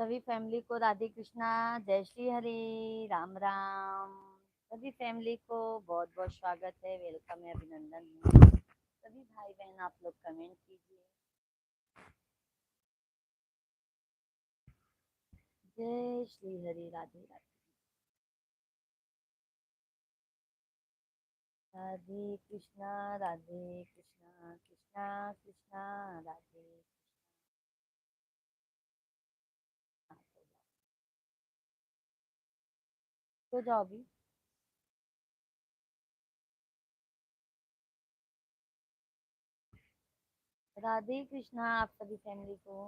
सभी फैमिली को राधे कृष्णा, जय श्री हरे, राम राम। सभी फैमिली को बहुत बहुत स्वागत है, वेलकम है, अभिनंदन है। सभी भाई बहन आप लोग कमेंट कीजिए। जय श्री हरे, राधे राधे। राधे कृष्णा, राधे कृष्णा, कृष्णा कृष्णा, राधे कृष्णा। तो जाओ भी। राधे कृष्णा आप सभी फैमिली को।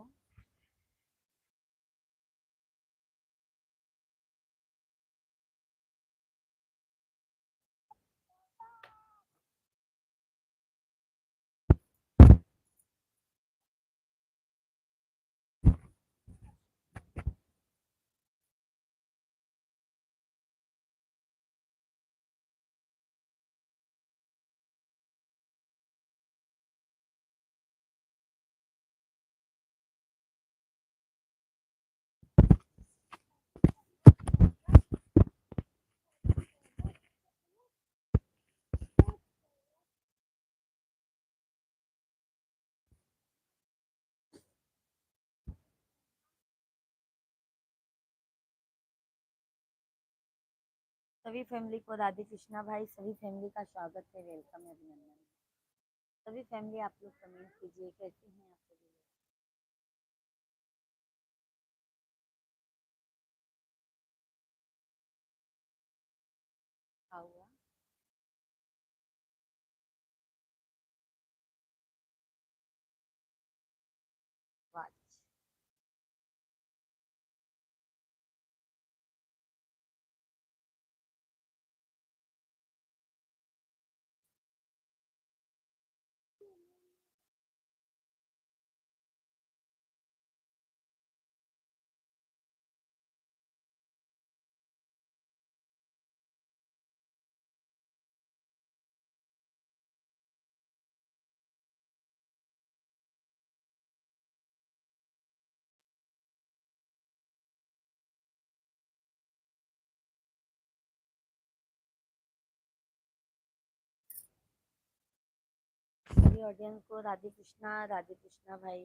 सभी फैमिली को राधे कृष्णा भाई, सभी फैमिली का स्वागत है, वेलकम है, अभिनंदन है। सभी फैमिली आप लोग कमेंट कीजिए, कैसे हैं आप सभी लोग। क्या हुआ? वाच। सभी ऑडियंस को राधे कृष्णा भाई।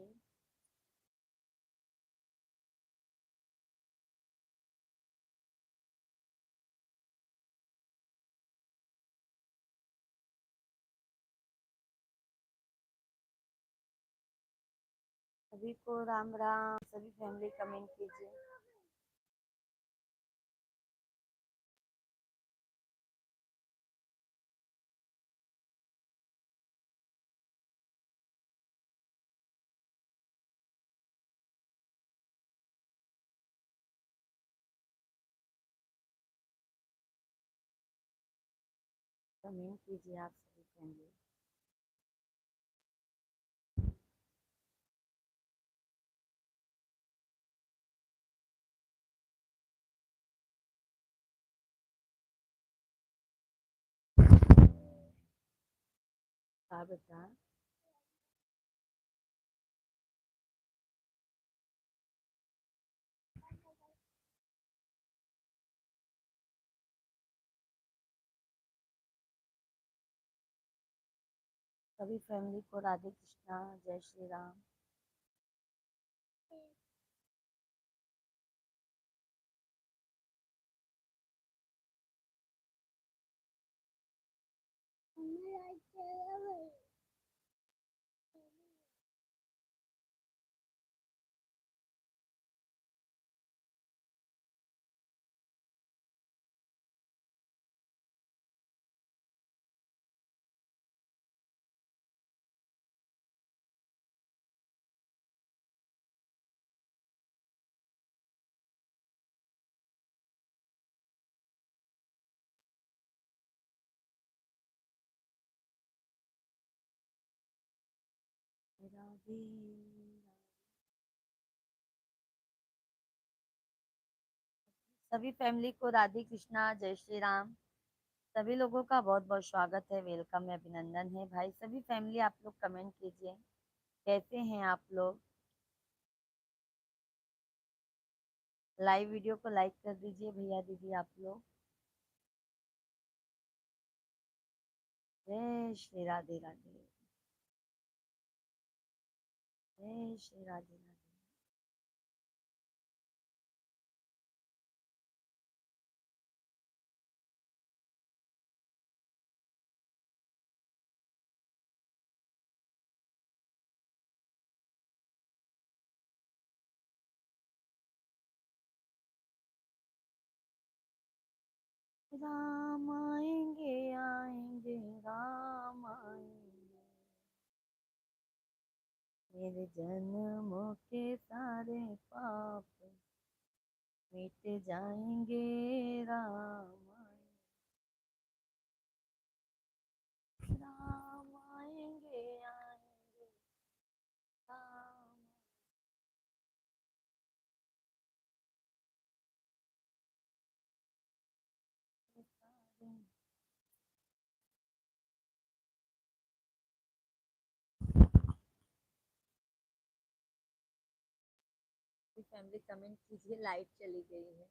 सभी को राम राम, सभी फैमिली कमेंट कीजिए। कमेंट कीजिए आप सभी फैमिली। हाँ बेटा। सभी फैमिली को राधे कृष्णा, जय श्री राम। राधे। सभी फैमिली को राधे कृष्णा, जय श्री राम। सभी लोगों का बहुत बहुत स्वागत है, वेलकम है, अभिनंदन है भाई। सभी फैमिली आप लोग कमेंट कीजिए, कैसे हैं आप लोग। लाइव वीडियो को लाइक कर दीजिए भैया दीदी आप लोग। जय श्री राधे राधे। जय श्री राधे राधे। राम आएंगे आएंगे राम आएंगे, मेरे जन्मों के सारे पाप मिट जाएंगे। राम राम आएंगे आएंगे राम के सारे। फैमिली कमेंट कीजिए, लाइट चली गई है।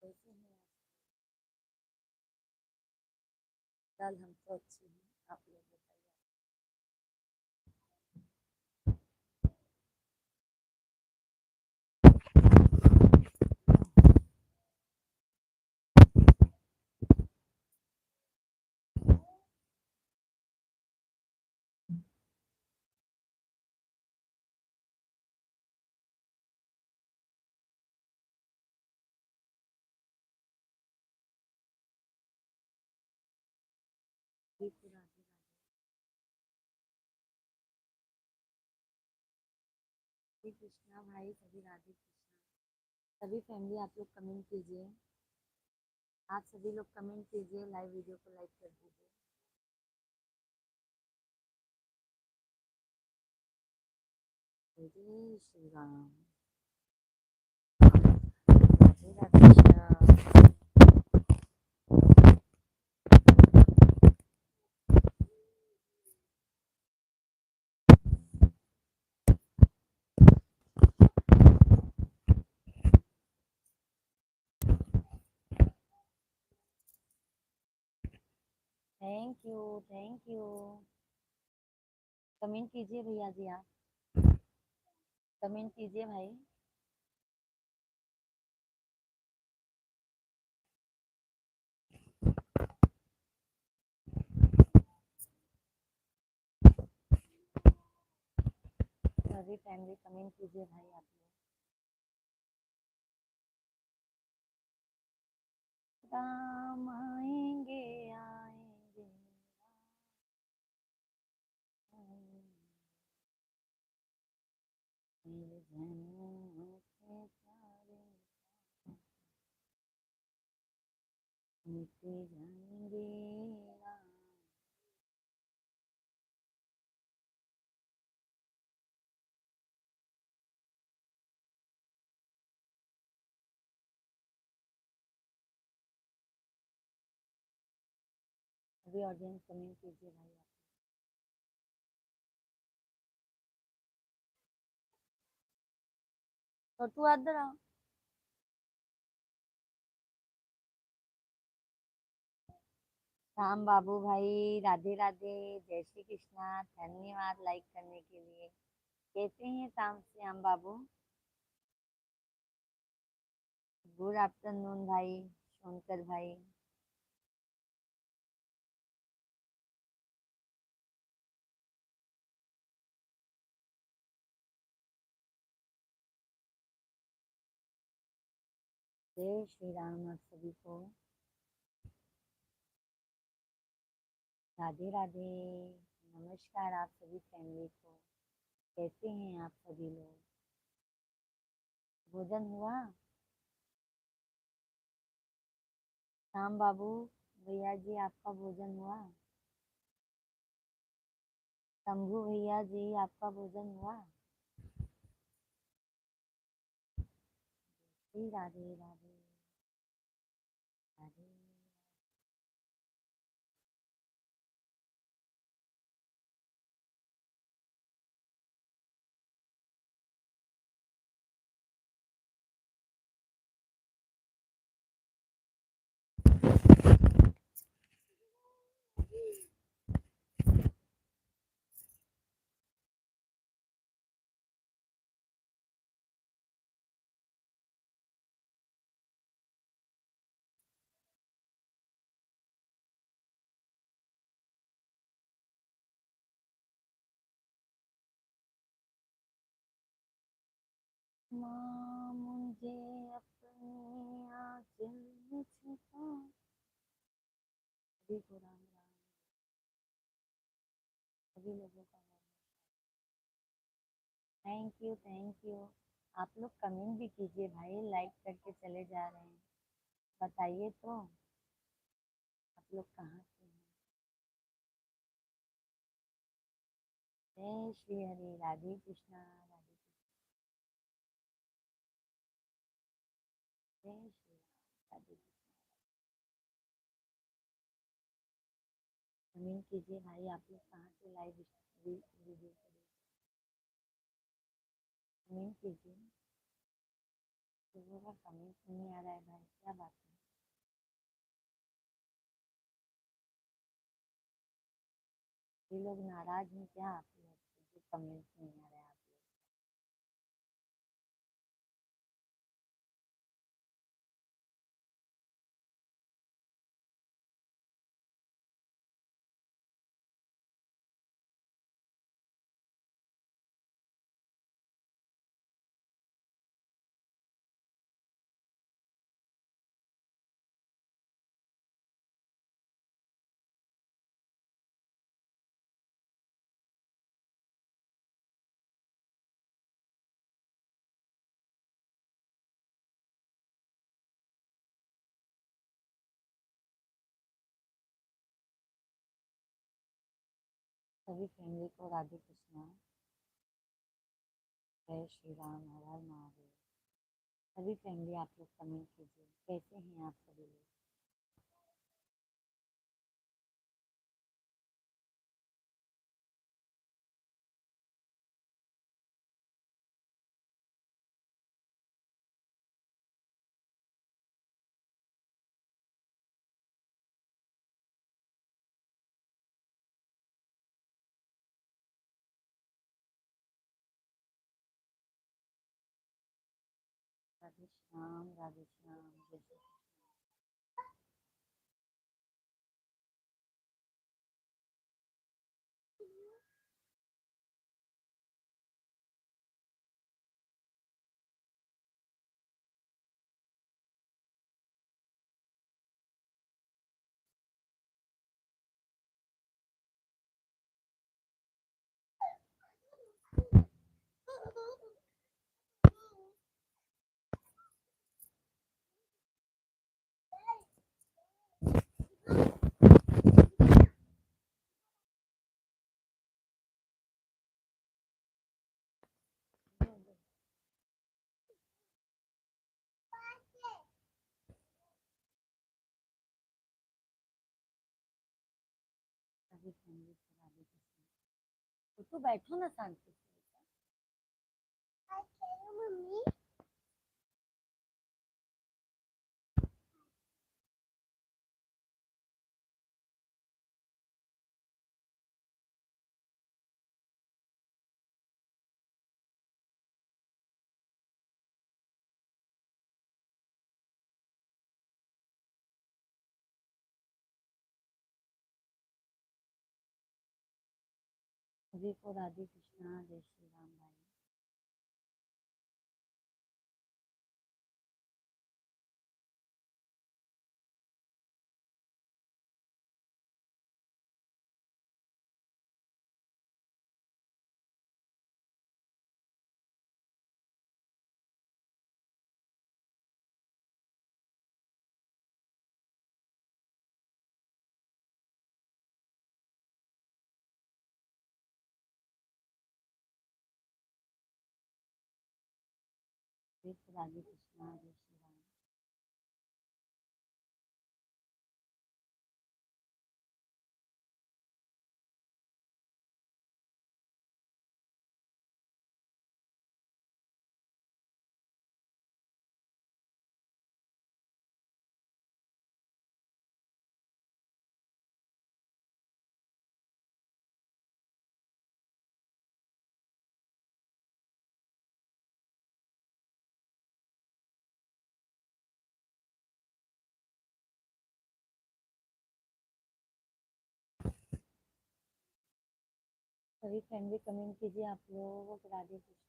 कैसे हैं कल? हम तो अच्छे हैं, आप लोग बताइए। राधे राधे। श्री कृष्णा भाई, सभी राधे कृष्णा। सभी फैमिली आप लोग कमेंट कीजिए। आप सभी लोग कमेंट कीजिए, लाइव वीडियो को लाइक कर दीजिए। जय Shri Ram. Radhe Radhe Krishna. Thank you, thank you. Comment कीजिए भैया जी आप। कमेंट कीजिए भाई। सभी फैमिली कमेंट कीजिए भाई आप लोग। राम आएंगे आएंगे राम आएंगे, मेरे जन्मों के सारे मिट जाएंगे। राम सभी ऑडियंस कमेंट कीजिए भाई आप। छोटू आदरा। राम बाबू भाई, राधे राधे। जय श्री कृष्णा, धन्यवाद लाइक करने के लिए। कैसे हैं शाम श्याम बाबू? गुड आफ्टरनून भाई, शंकर भाई। जय श्री राम आप सभी को। राधे राधे। नमस्कार आप सभी फैमिली को। कैसे हैं आप सभी लोग? भोजन हुआ? राम बाबू, भैया जी आपका भोजन हुआ? शंभू भैया जी आपका भोजन हुआ? श्री राधे राधे राधे। माँ मुझे अपनी आंचल में छुपा। सभी को राम राम। सभी लोगों का थैंक यू थैंक यू। आप लोग कमेंट भी कीजिए भाई, लाइक करके चले जा रहे हैं। बताइए तो आप लोग कहाँ से हैं? जय श्री हरि। राधे कृष्णा राधे कृष्णा। जय श्री राम राधे कृष्णा। कमेंट कीजिए भाई, आप लोग कहाँ से लाइव वीडियो को कमेंट कीजिए। लोगों का कमेंट नहीं आ रहा है भाई, क्या बात है? ये लोग नाराज हैं क्या आप लोग से जो कमेंट नहीं आ रहा है आप लोग? सभी फैमिली को राधे कृष्णा। जय श्री राम। हर हर महादेव। सभी फैमिली आप लोग कमेंट कीजिए, कैसे हैं आप सभी लोग? राधे श्याम राधे श्याम। जय श्री सभी फैमिली को राधे कृष्णा। तो बैठो ना शांति से। मम्मी। सभी को राधे कृष्णा। जय श्री राम भाई। राधे कृष्णा जय श्री राम। सभी फैमिली कमेंट कीजिए आप लोग। राधे कृष्णा।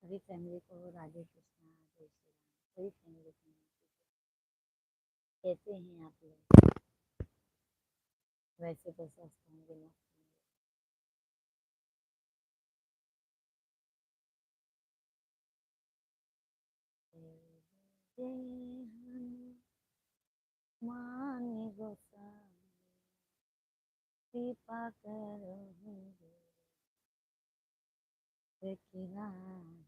सभी फैमिली को राधे कृष्णा जय श्री राम। सभी फैमिली कमेंट कीजिए। कैसे हैं आप लोग? वैसे तो स्वस्थ होंगे, मस्त होंगे। जय हनुमान गोसाई कृपा करो कि नाही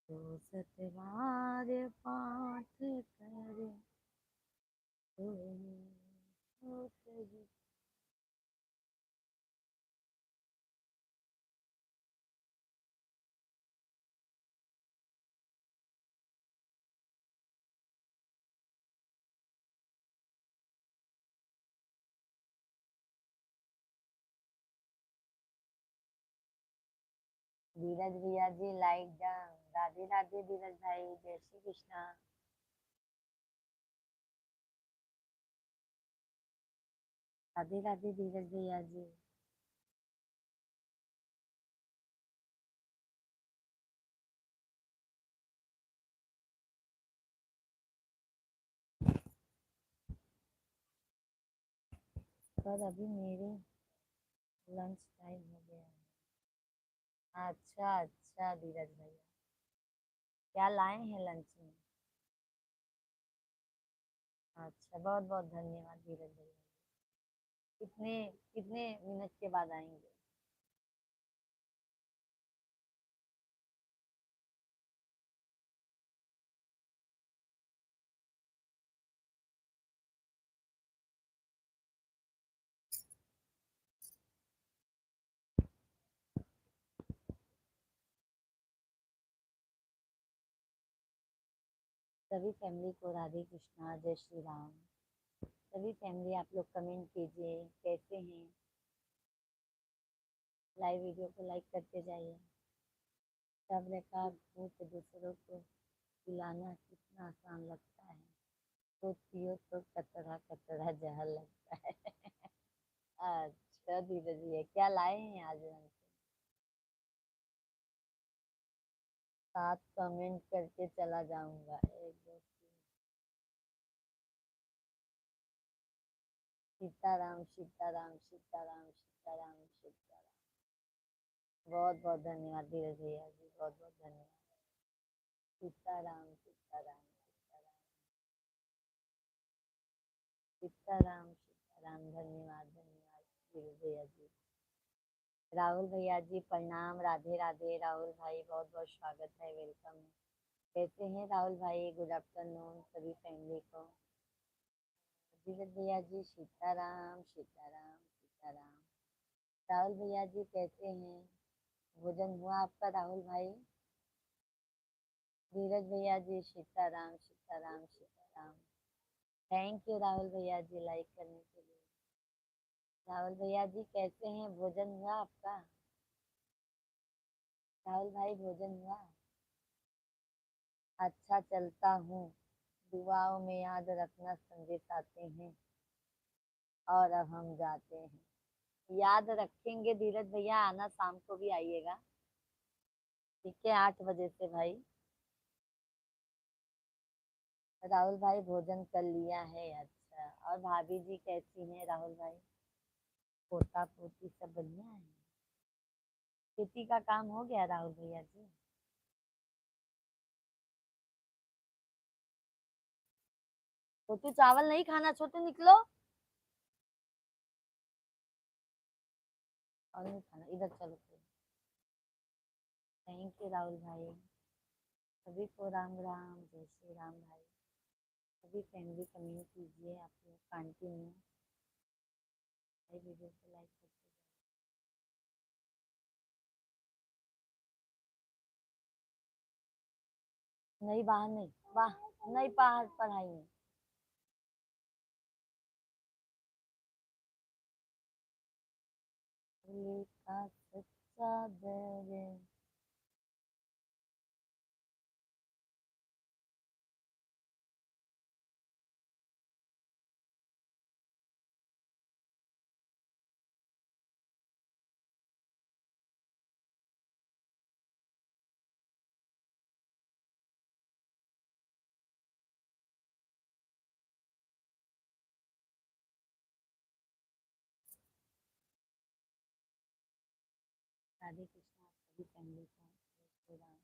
तो सतवार पाठ करे तो होत। धीरज भैया जी लाइक डन। राधे राधे धीरज भाई, जय श्री कृष्णा। राधे राधे धीरज भैया जी। पर अभी मेरे लंच टाइम हो गया है। अच्छा अच्छा धीरज भैया, क्या लाए हैं लंच में? अच्छा, बहुत बहुत धन्यवाद धीरज भैया। कितने कितने मिनट के बाद आएंगे? सभी फैमिली को राधे कृष्णा जय श्री राम। सभी फैमिली आप लोग कमेंट कीजिए कैसे हैं। लाइव वीडियो को लाइक करते जाइए। सब्र का भूत दूसरों को पिलाना कितना आसान लगता है, खुद पियो तो कतरा कतरा जहर लगता है। अच्छा धीरज भैया, क्या लाए हैं आज लंच? साथ कमेंट करके चला जाऊंगा। एक दो तीन। सीताराम सीताराम सीताराम सीताराम सीताराम। बहुत बहुत धन्यवाद धीरज भैया जी, बहुत बहुत धन्यवाद। सीताराम सीताराम सीताराम सीताराम सीताराम। धन्यवाद धन्यवाद धीरज भैया जी। राहुल भैया जी प्रणाम। राधे राधे राहुल भाई, बहुत बहुत स्वागत है, वेलकम है। कैसे हैं राहुल भाई? गुड आफ्टरनून सभी फैमिली को। धीरज भैया जी सीताराम सीताराम सीताराम। राहुल भैया जी कैसे हैं? भोजन हुआ आपका राहुल भाई? धीरज भैया जी सीताराम सीताराम सीताराम। थैंक यू राहुल भैया जी लाइक करने के लिए। राहुल भैया जी कैसे हैं? भोजन हुआ आपका? राहुल भाई भोजन हुआ? अच्छा चलता हूँ, दुआओं में याद रखना, संदेश आते हैं और अब हम जाते हैं। याद रखेंगे धीरज भैया, आना शाम को भी आइएगा। ठीक है, 8 बजे से भाई। राहुल भाई भोजन कर लिया है? अच्छा, और भाभी जी कैसी हैं राहुल भाई? पोता पोती सब बढ़िया है? खेती का काम हो गया राहुल भैया जी? छोटू चावल नहीं खाना, छोटू निकलो। और नहीं खाना, इधर चलो। थैंक यू राहुल भाई। सभी को राम राम, जय श्री राम भाई। सभी फैमिली कमेंट कीजिए, आप लोग कंटिन्यू भाई, वीडियो को लाइक करते जाओ। नहीं बाहर नहीं, बाहर नहीं, बाहर पढ़ाई में। दिल का सच्चा दर्द। राधे कृष्णा सभी फैमिली को, जय श्री राम।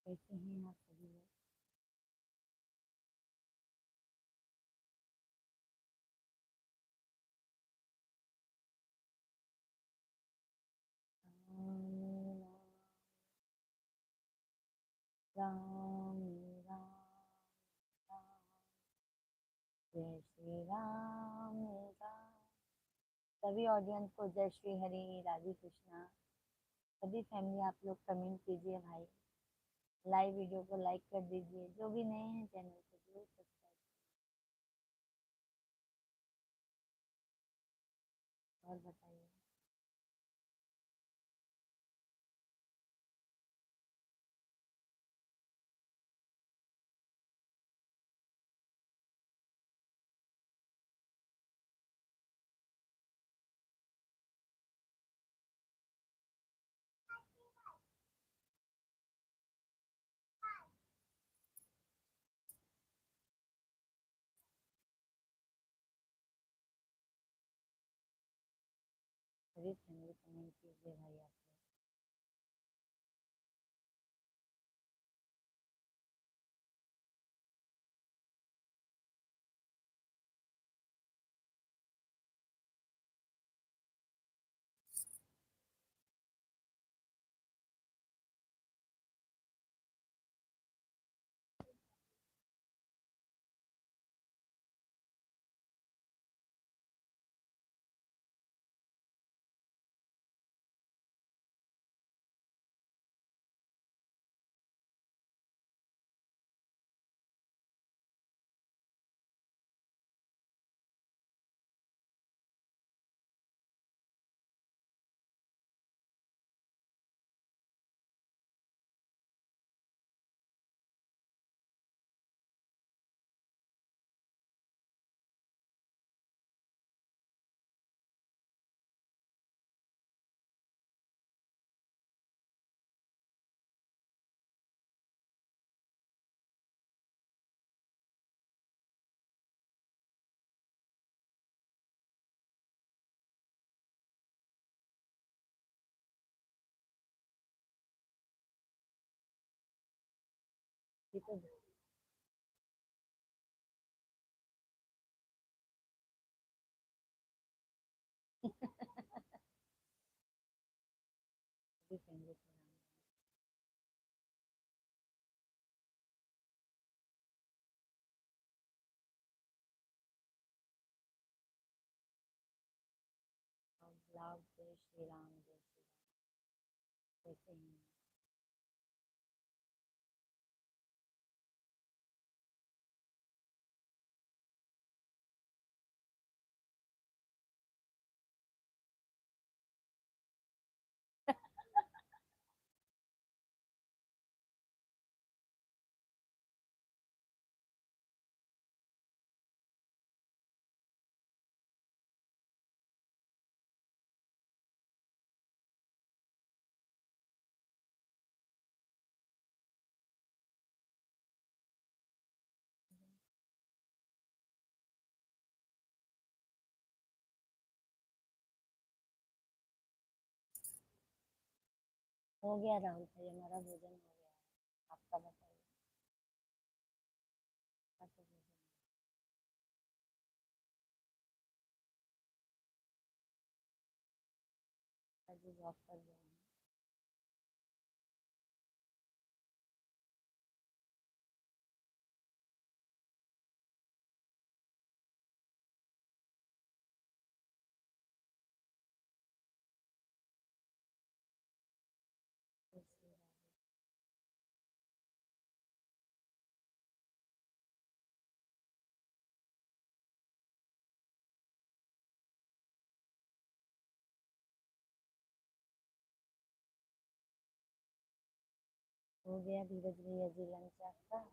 कैसे हैं आप सभी लोग? राम राम राम राम, जय श्री राम राम। सभी ऑडियंस को जय श्री हरि, राधे कृष्णा। सभी फैमिली आप लोग कमेंट कीजिए भाई, लाइव वीडियो को लाइक कर दीजिए। जो भी नए हैं चैनल को जरूर सब्सक्राइब। और बताइए। सभी फैमिली कमेंट कीजिए भाई आप लोग। ये तो सभी फैमिली को राम। आदाब, जय श्री राम, जय श्री राम। कैसे हैं? हो गया राहुल भाई, हमारा भोजन हो गया। आपका बताइए। आपका भोजन? अभी वॉक कर रहे हैं। जय श्री राम। हो गया धीरज भैया जी लंच आपका?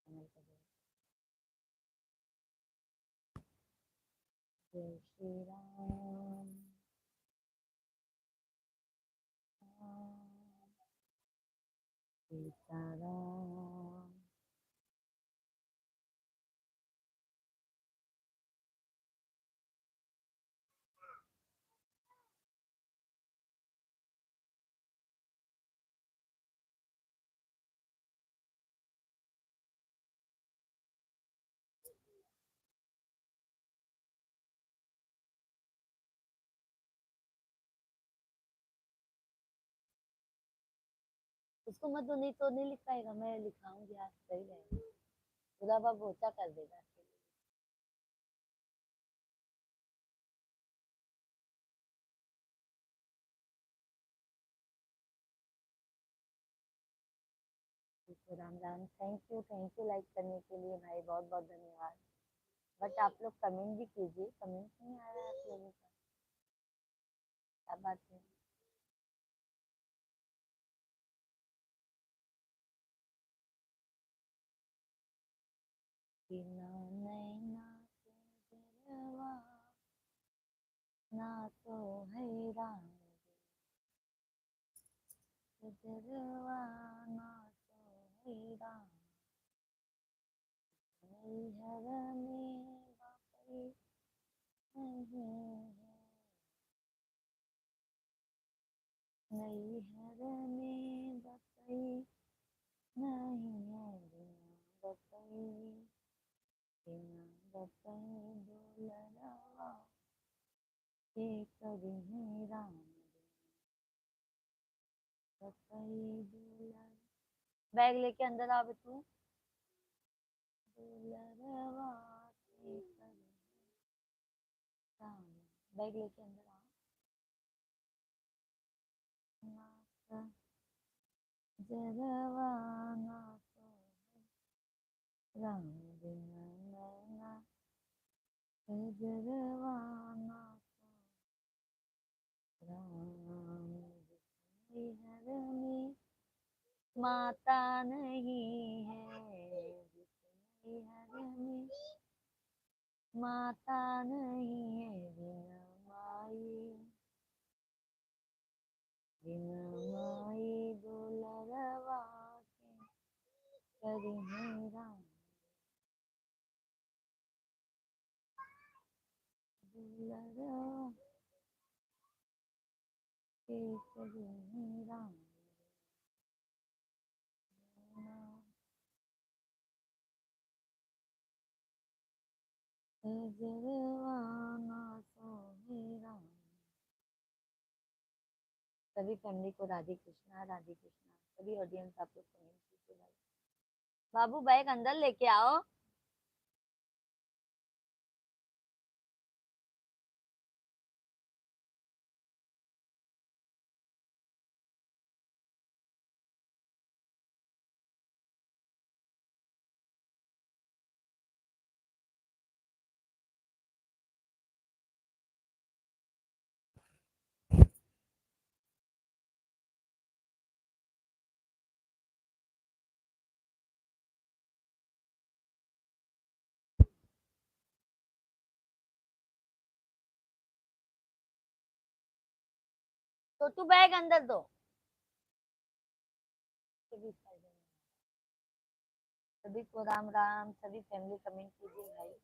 कमल का जय। जय श्री राम, राम, सीताराम। उसको मत दो, नहीं तो नहीं लिख पाएगा, मैं लिखाऊंगी आज, सही रहेगा। खुदा बाबा पोछा कर देगा। ठीक है, Ram Ram. Thank you like करने के लिए भाई, बहुत बहुत धन्यवाद। बट आप लोग कमेंट भी कीजिए, कमेंट नहीं आ रहा है आप लोगों का, क्या बात है? बिना नैना के दिलवा ना तो है राम, दिलवा ना तो है राम। नैहर में बापी नहीं है, नैहर में बापी नहीं है, बिना बपई, बिना बपई दुलरवा के करी है राम, बपई दुलर। बैग लेके अंदर आ तू। दुलरवा के करी राम। बैग लेके अंदर आ। नाथ जरवा ना तो राम, बिना नैना जरवा ना तो राम। हर में माता नहीं है, हर में माता नहीं है, बिना माई, बिना माई दुलरवा के करी है राम। लड़ा के सजनी राम जरवाना सोहे राम। सभी फैमिली को राधे कृष्णा राधे कृष्णा। सभी ऑडियंस आप लोग कमेंट कीजिए भाई। बाबू बैग अंदर लेके आओ। छोटू बैग अंदर दो। सभी को राम राम। सभी फैमिली कमेंट कीजिए भाई।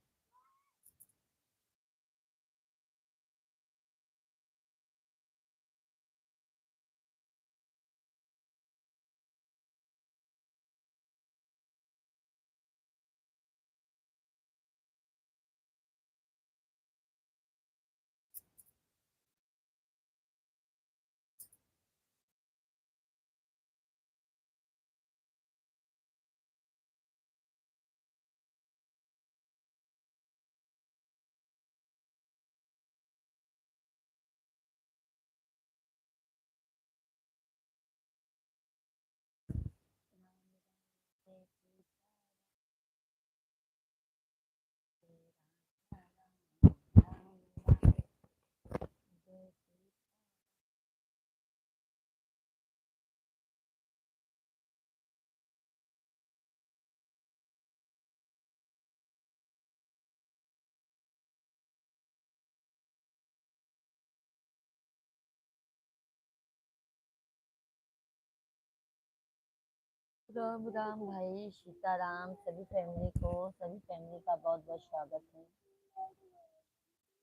राम राम भाई सीताराम। सभी फैमिली को सभी फैमिली का बहुत बहुत स्वागत है।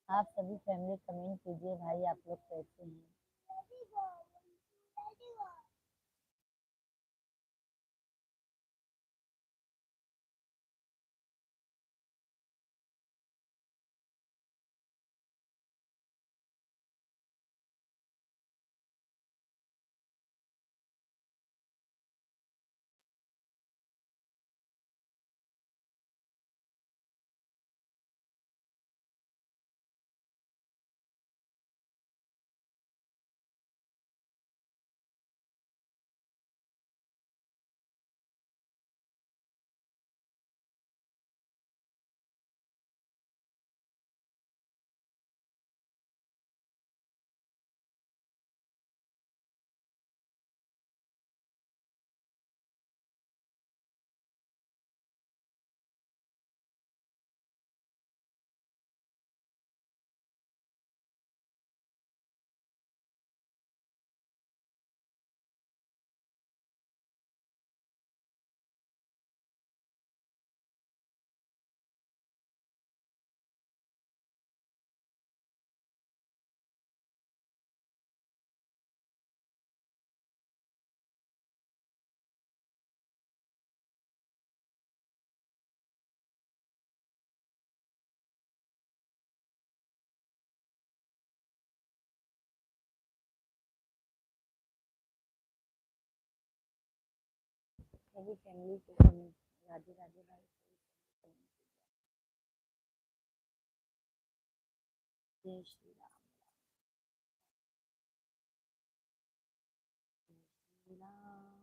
आप सभी फैमिली कमेंट कीजिए भाई आप लोग कैसे हैं। सभी फैमिली को कमेंट राधे राधे भाई। जय श्री राम। श्री राम।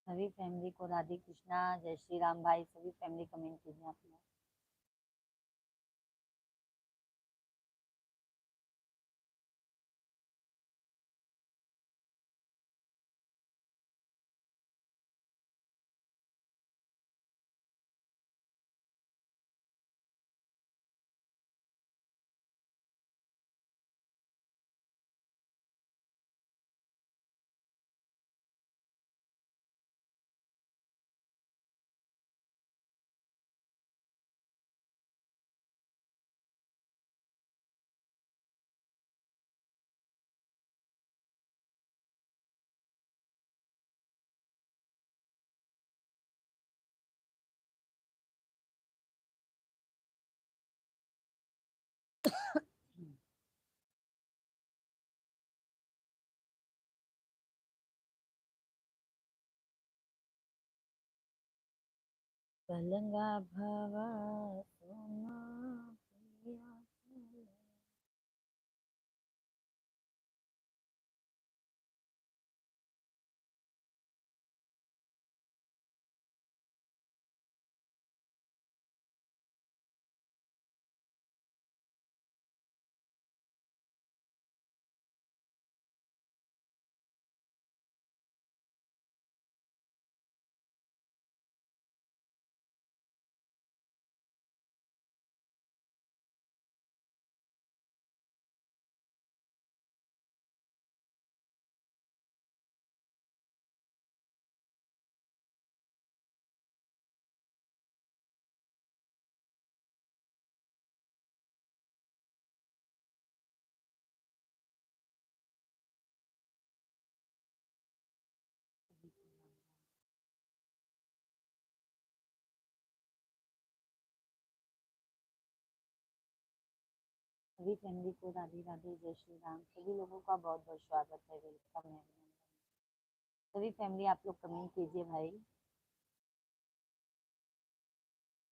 सभी फैमिली को राधे कृष्णा, जय श्री राम भाई। सभी फैमिली कमेंट कीजिए आप लोग। पलंगा भावा सोना पिया चले। सभी फैमिली को राधे राधे, जय श्री राम। सभी लोगों का बहुत बहुत स्वागत है, वेलकम है। सभी फैमिली आप लोग कमेंट कीजिए भाई।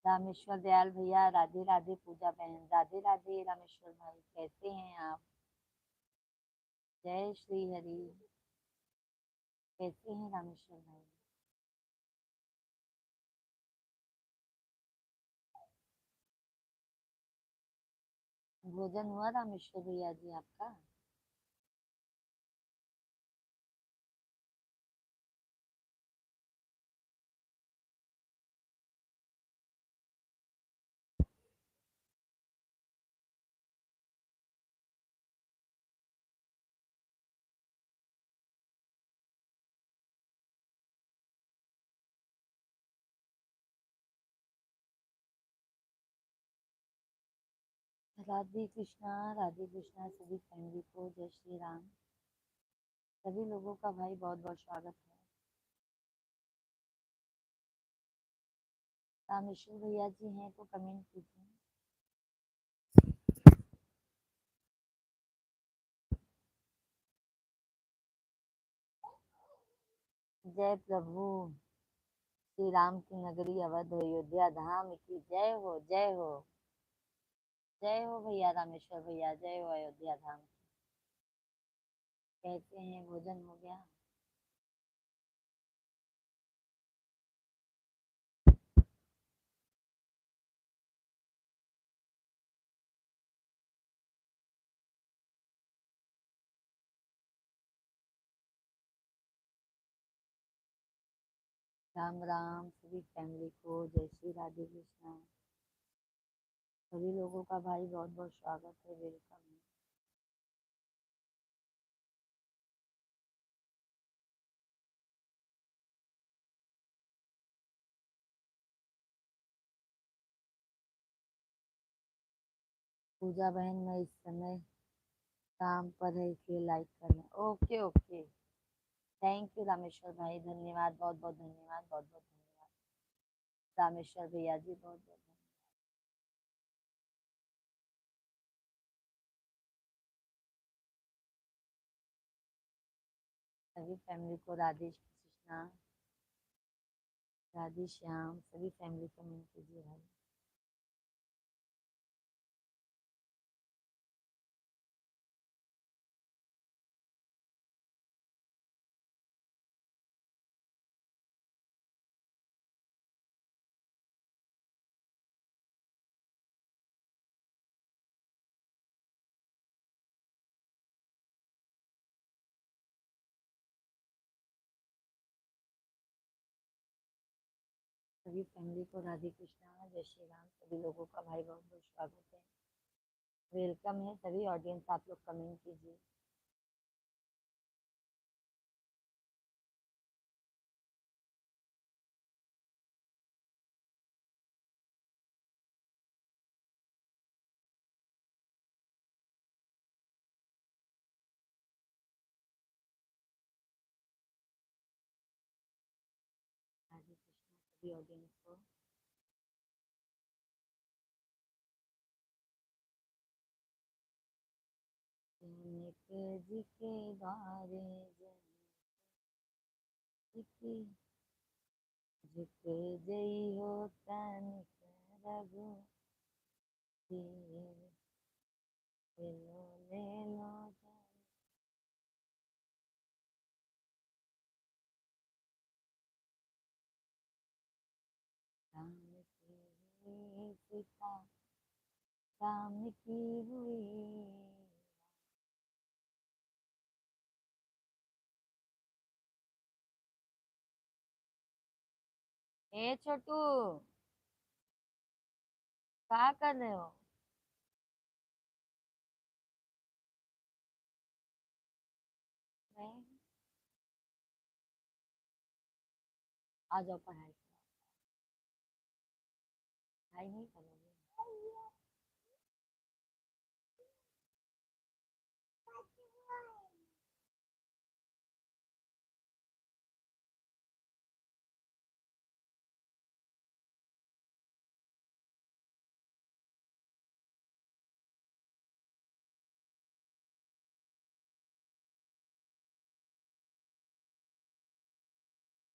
रामेश्वर दयाल भैया राधे राधे। पूजा बहन राधे राधे। रामेश्वर भाई कैसे हैं आप? जय श्री हरि। कैसे हैं रामेश्वर भाई? भोजन हुआ रामेश्वर भैया जी आपका? राधे कृष्णा सभी फैमिली को जय श्री राम। सभी लोगों का भाई बहुत बहुत स्वागत है। रामेश्वर भैया जी हैं तो कमेंट कीजिए। जय प्रभु श्री राम की नगरी अवध अयोध्या धाम की जय हो, जय हो। जय हो भैया रामेश्वर भैया, जय हो अयोध्या धाम। कैसे हैं? भोजन हो गया? राम राम सभी फैमिली को, जय श्री राधे कृष्णा। सभी लोगों का भाई बहुत बहुत स्वागत है, वेलकम है। पूजा बहन मैं इस समय काम पर है इसलिए लाइक कर रहे हैं। Okay okay. Thank you Rameshwar भाई, धन्यवाद, बहुत बहुत धन्यवाद, बहुत बहुत धन्यवाद। रामेश्वर भैया जी बहुत बहुत धन्यवाद। सभी फैमिली को राधे कृष्णा, राधे श्याम। सभी फैमिली को मिल कीजिए भाई। सभी फैमिली को राधे कृष्णा, जय श्री राम। सभी लोगों का भाई बहुत बहुत स्वागत है, वेलकम है। सभी ऑडियंस आप लोग कमेंट कीजिए। राधे कृष्णा सभी ऑडियंस को। जनक जी के द्वारे जनक जी की झुक जई हो तनिक रघु ले लो राम की हुई सीता, राम की हुई। ए छोटू, क्या कर रहे हो? नहीं, आ जाओ पढ़ाई करो। पढ़ाई नहीं करोगे?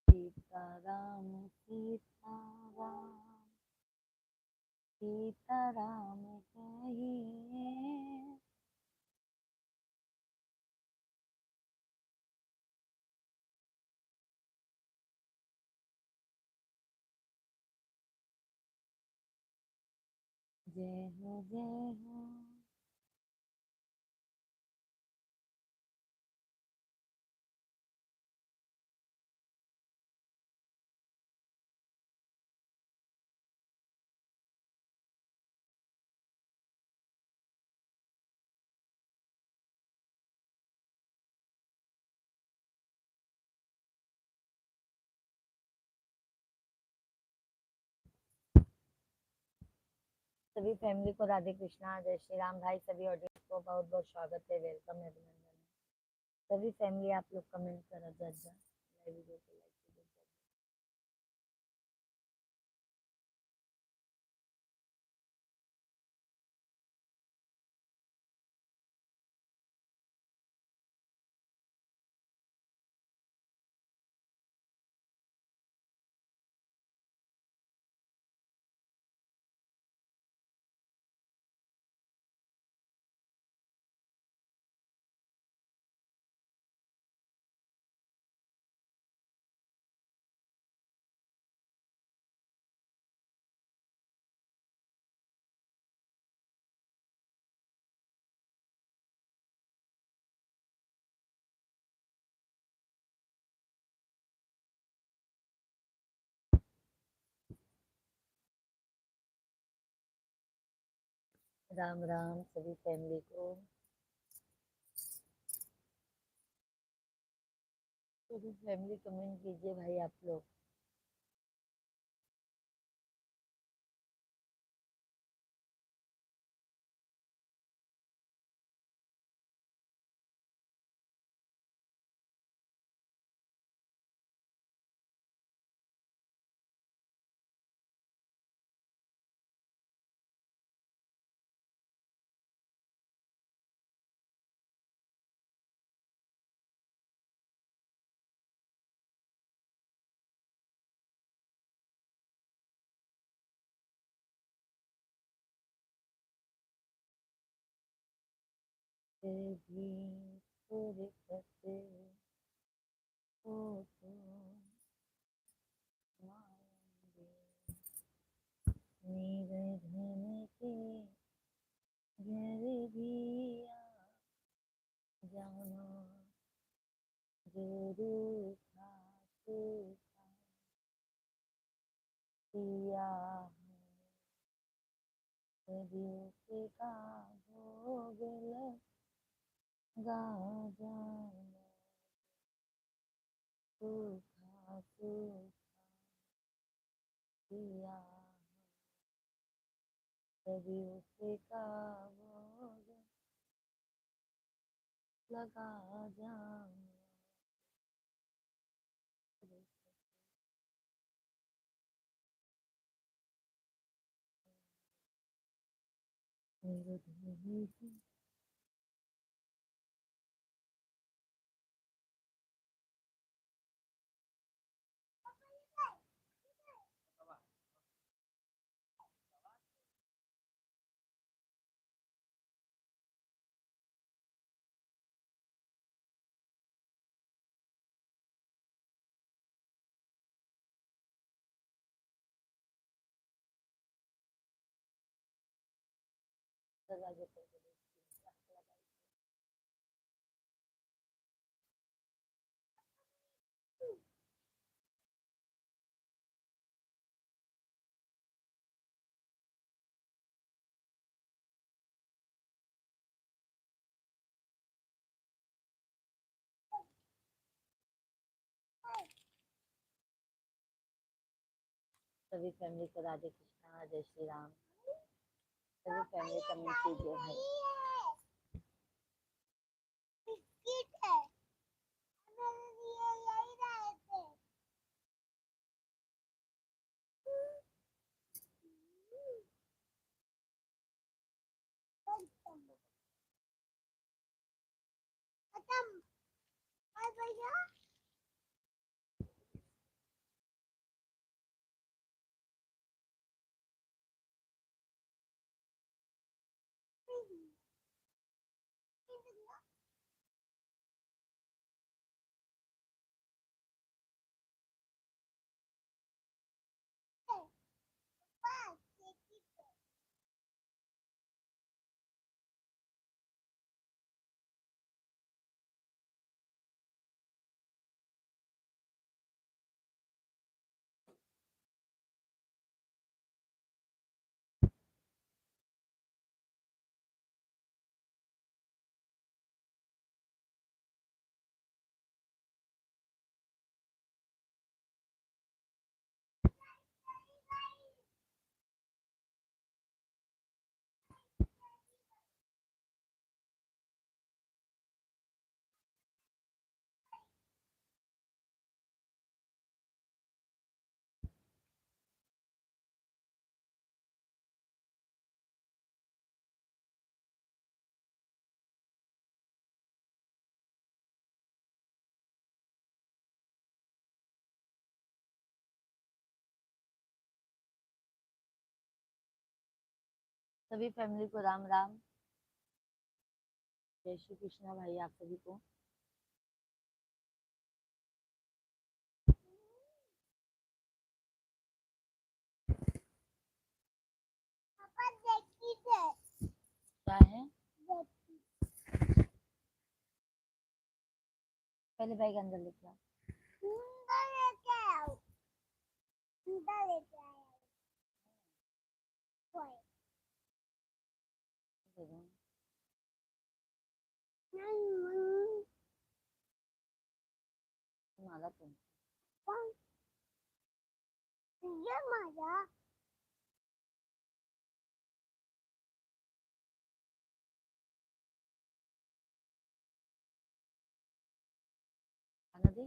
सीताराम सीताराम सीताराम कहिए। जय हो जय हो। सभी फैमिली को राधे कृष्णा, जय श्री राम। भाई सभी ऑडियंस को बहुत बहुत स्वागत है, वेलकम है, अभिनंदन है। सभी फैमिली आप लोग कमेंट करो जज लाइव वीडियो को लाइक कीजिए। राम राम सभी फैमिली को। सभी फैमिली कमेंट कीजिए भाई आप लोग। भी पुरखत हो तो मांगे निर्धन के घर भी आ जाना। जो रूठा सूखा किया दिल का भोग लगा जाना सूखा सूखा किया कभी उसी का भोग लगा जाना। दरवाजे पर सभी फैमिली को राधे कृष्णा, जय श्री राम। सभी फैमिली कमेंट कीजिए भाई। सभी फैमिली को राम राम, जय श्री कृष्णा भाई आप सभी को। क्या है? पहले बैग अंदर लेके आओ। दे दो। माला तुम खाना दे।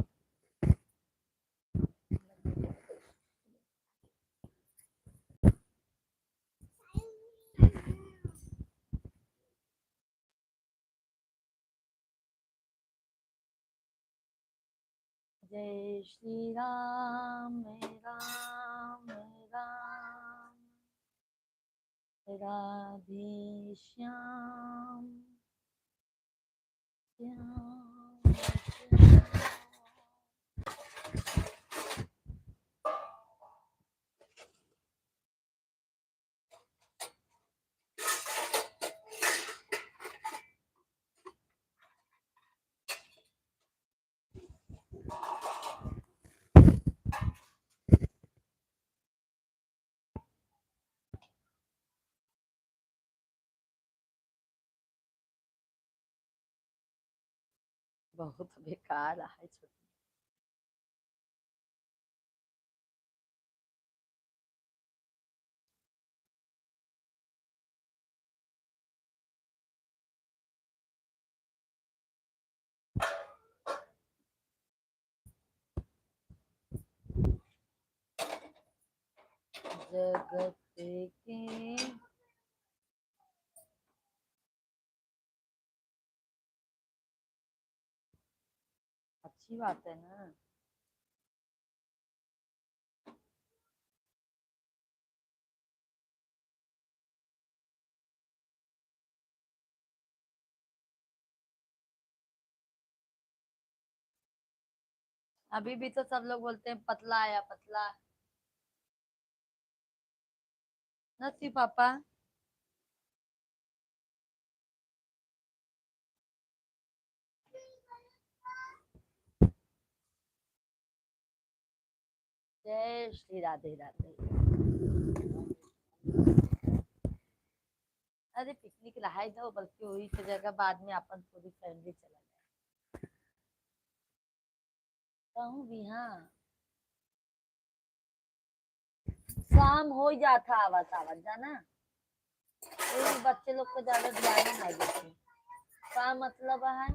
जय श्री राम राम राम, राधे श्याम श्याम श्याम। बहुत बेकार है छोटी। जगत के अच्छी बात है ना। अभी भी तो सब लोग बोलते हैं पतला आया पतला। नसी पापा। जय श्री राधे राधे। अरे पिकनिक रहा ही दो, बल्कि वही तो जगह बाद में अपन पूरी फैमिली चला जाए। कहूँ भी हाँ। शाम हो ही जाता आवाज आवाज जाना। वही बच्चे लोग को ज्यादा ध्यान नहीं देते। क्या मतलब है।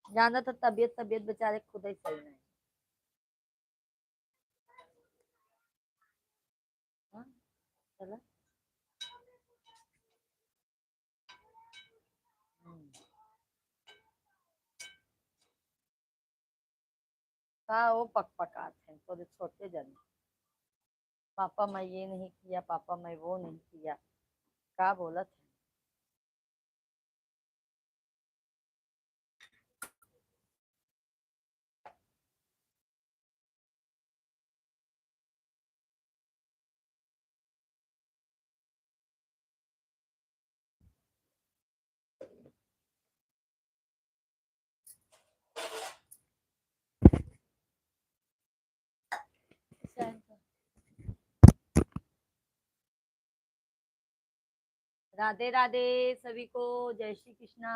जाना तो तबीयत तबीयत बेचारे खुद ही सही नहीं। हाँ, चलो। हम्म। हाँ वो पक पकाते हैं थोड़े छोटे जन। पापा मैं ये नहीं किया, पापा मैं वो नहीं किया। क्या बोला था। राधे राधे सभी को। जय श्री कृष्णा।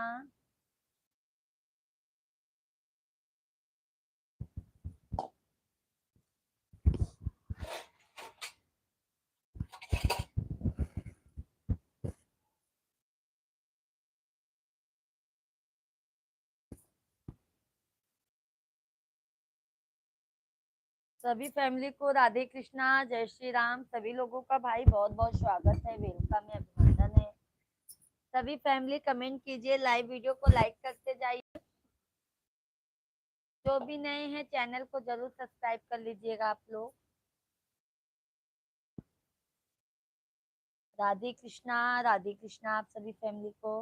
सभी फैमिली को राधे कृष्णा जय श्री राम। सभी लोगों का भाई बहुत बहुत स्वागत है, वेलकम है, अभिनंदन है। सभी फैमिली कमेंट कीजिए, लाइव वीडियो को लाइक करते जाइए। जो भी नए हैं चैनल को जरूर सब्सक्राइब कर लीजिएगा आप लोग। राधे कृष्णा आप सभी फैमिली को।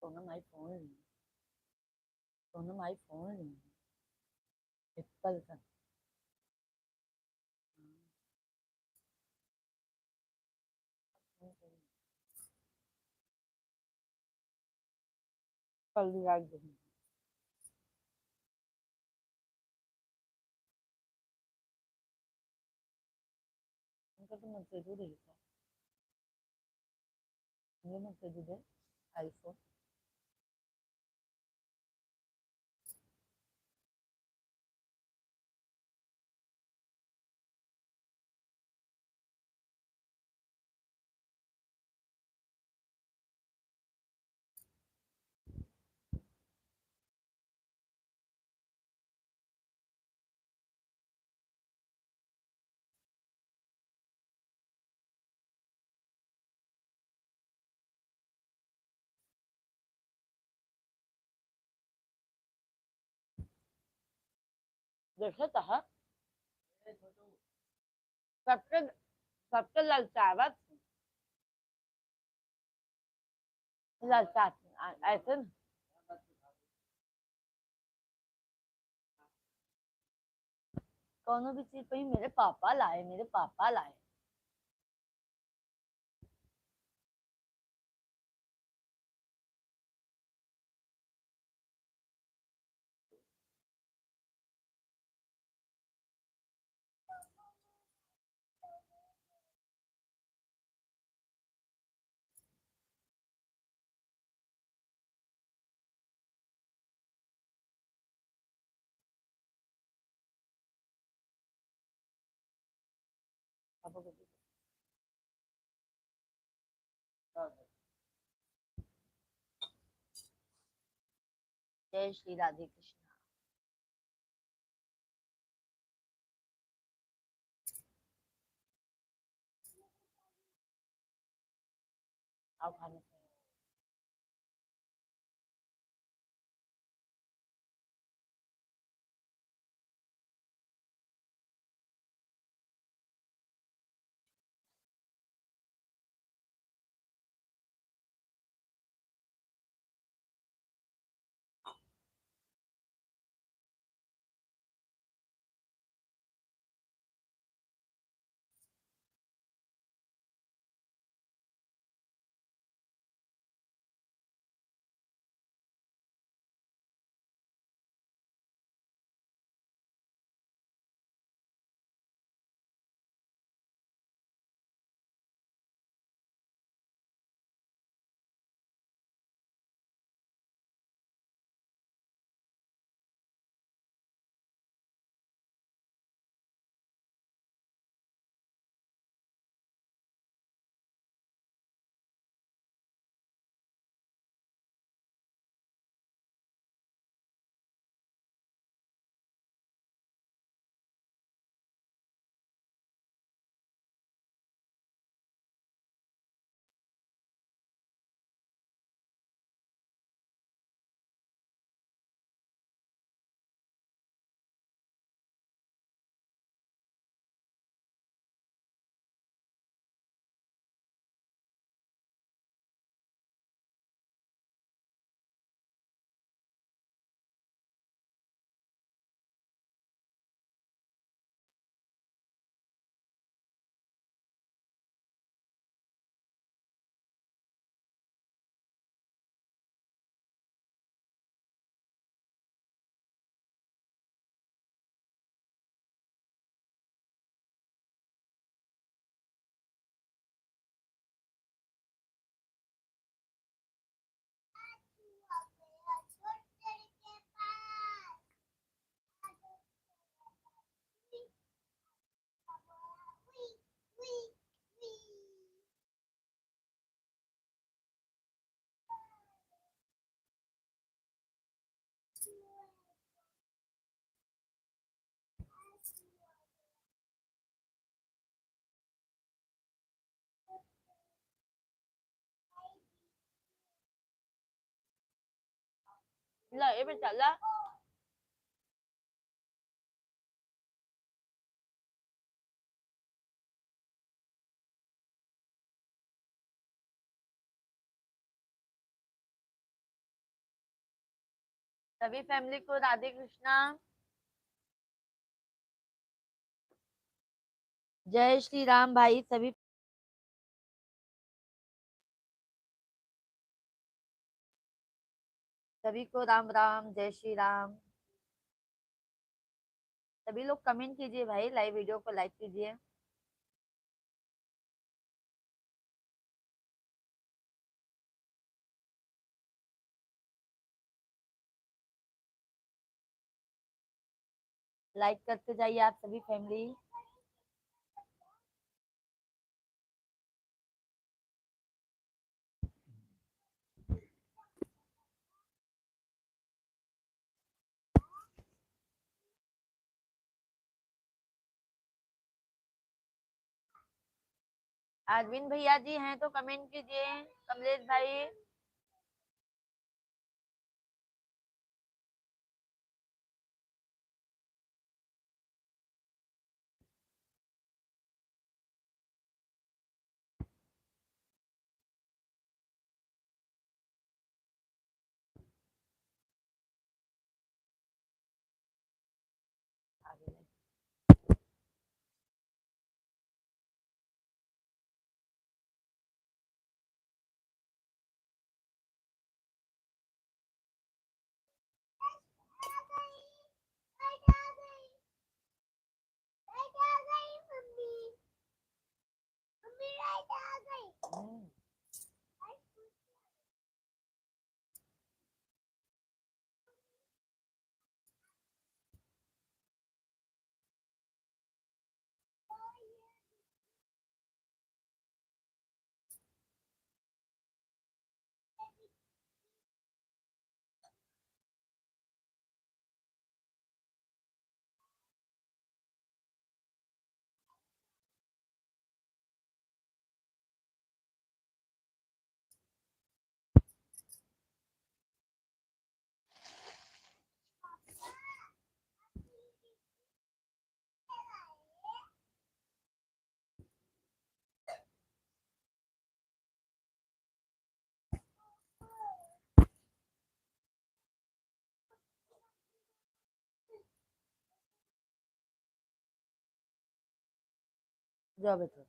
सोनम आई फोन ली। सोनम आई फोन ली। एप्पल का। कल दिया उनका तो मुझसे दूर ही था। ये मुझसे दूर है। आईफोन। देखो तो है। सबके सबके ललचावा। ललचा। ऐसे न, कोनो भी चीज पे ही मेरे पापा लाए, मेरे पापा लाए। पापा को दे दो। जय श्री राधे कृष्णा। आओ खाने से। ला ये बेटा ला। सभी फैमिली को राधे कृष्णा। जय श्री राम भाई सभी। सभी को राम राम, जय श्री राम। सभी लोग कमेंट कीजिए भाई, लाइव वीडियो को लाइक कीजिए। लाइक करते जाइए आप सभी फैमिली। अरविंद भैया जी हैं तो कमेंट कीजिए। कमलेश भाई। आगे जाओ बैठो।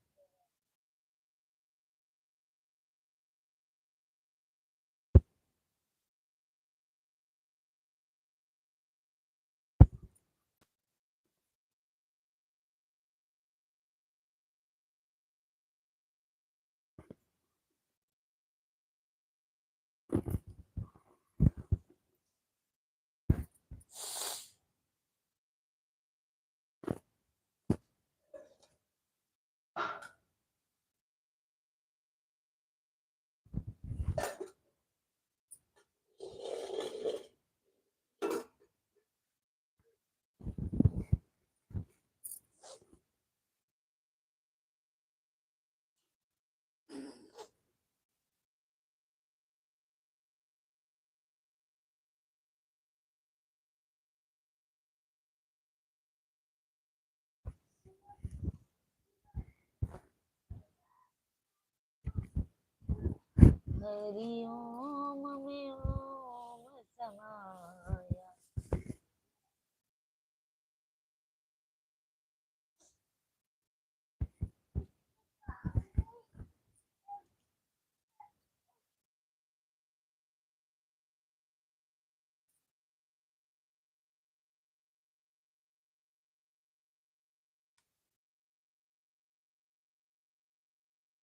हरि ओम में ओम समाया।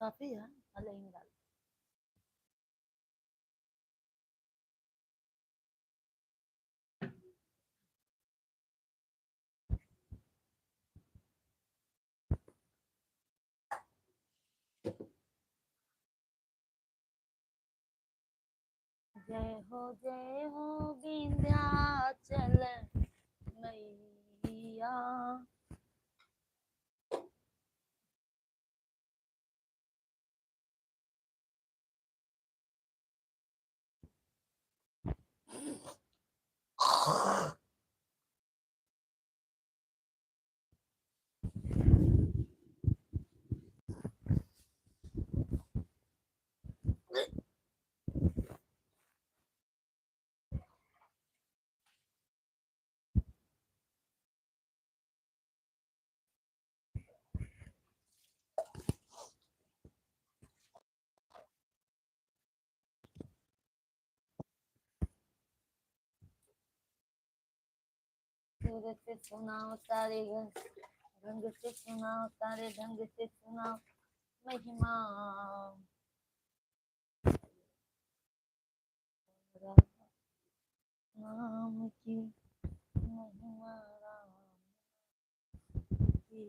काफी है, भले ही डाल। जय हो विंध्याचल मैया। सूरत से सुनाओ सारे ढंग से सुनाओ, सारे ढंग से सुनाओ महिमा राम की, महिमा राम की।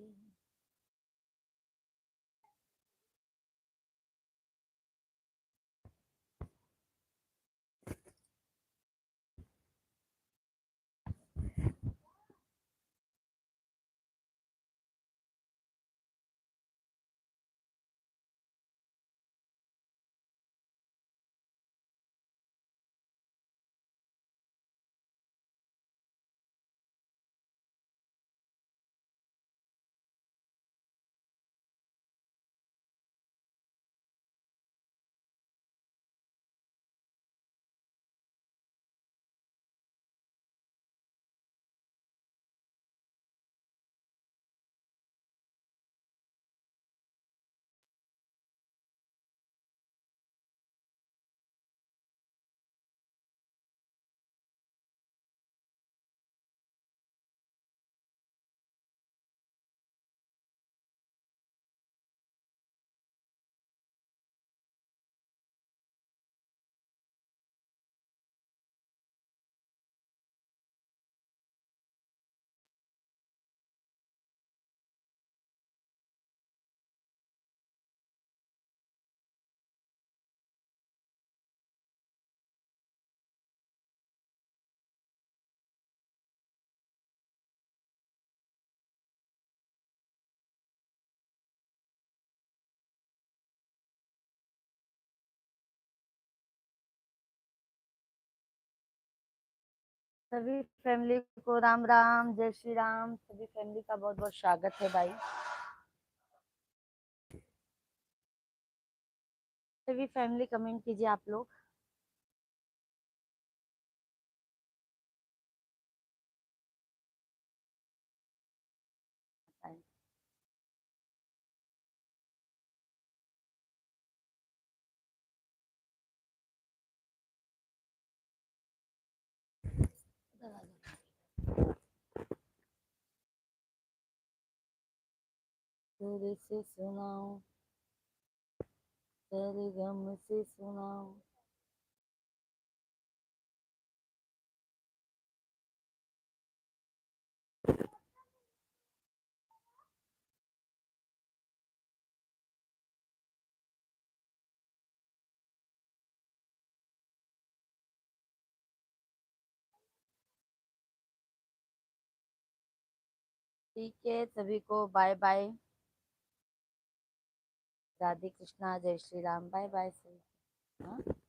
सभी फैमिली को राम राम, जय श्री राम। सभी फैमिली का बहुत बहुत स्वागत है भाई। सभी फैमिली कमेंट कीजिए आप लोग। सुर से सुनाओ, सरगम से सुनाओ। ठीक है, सभी को बाय बाय। राधे कृष्णा, जय श्री राम, बाय बाय सभी। हाँ।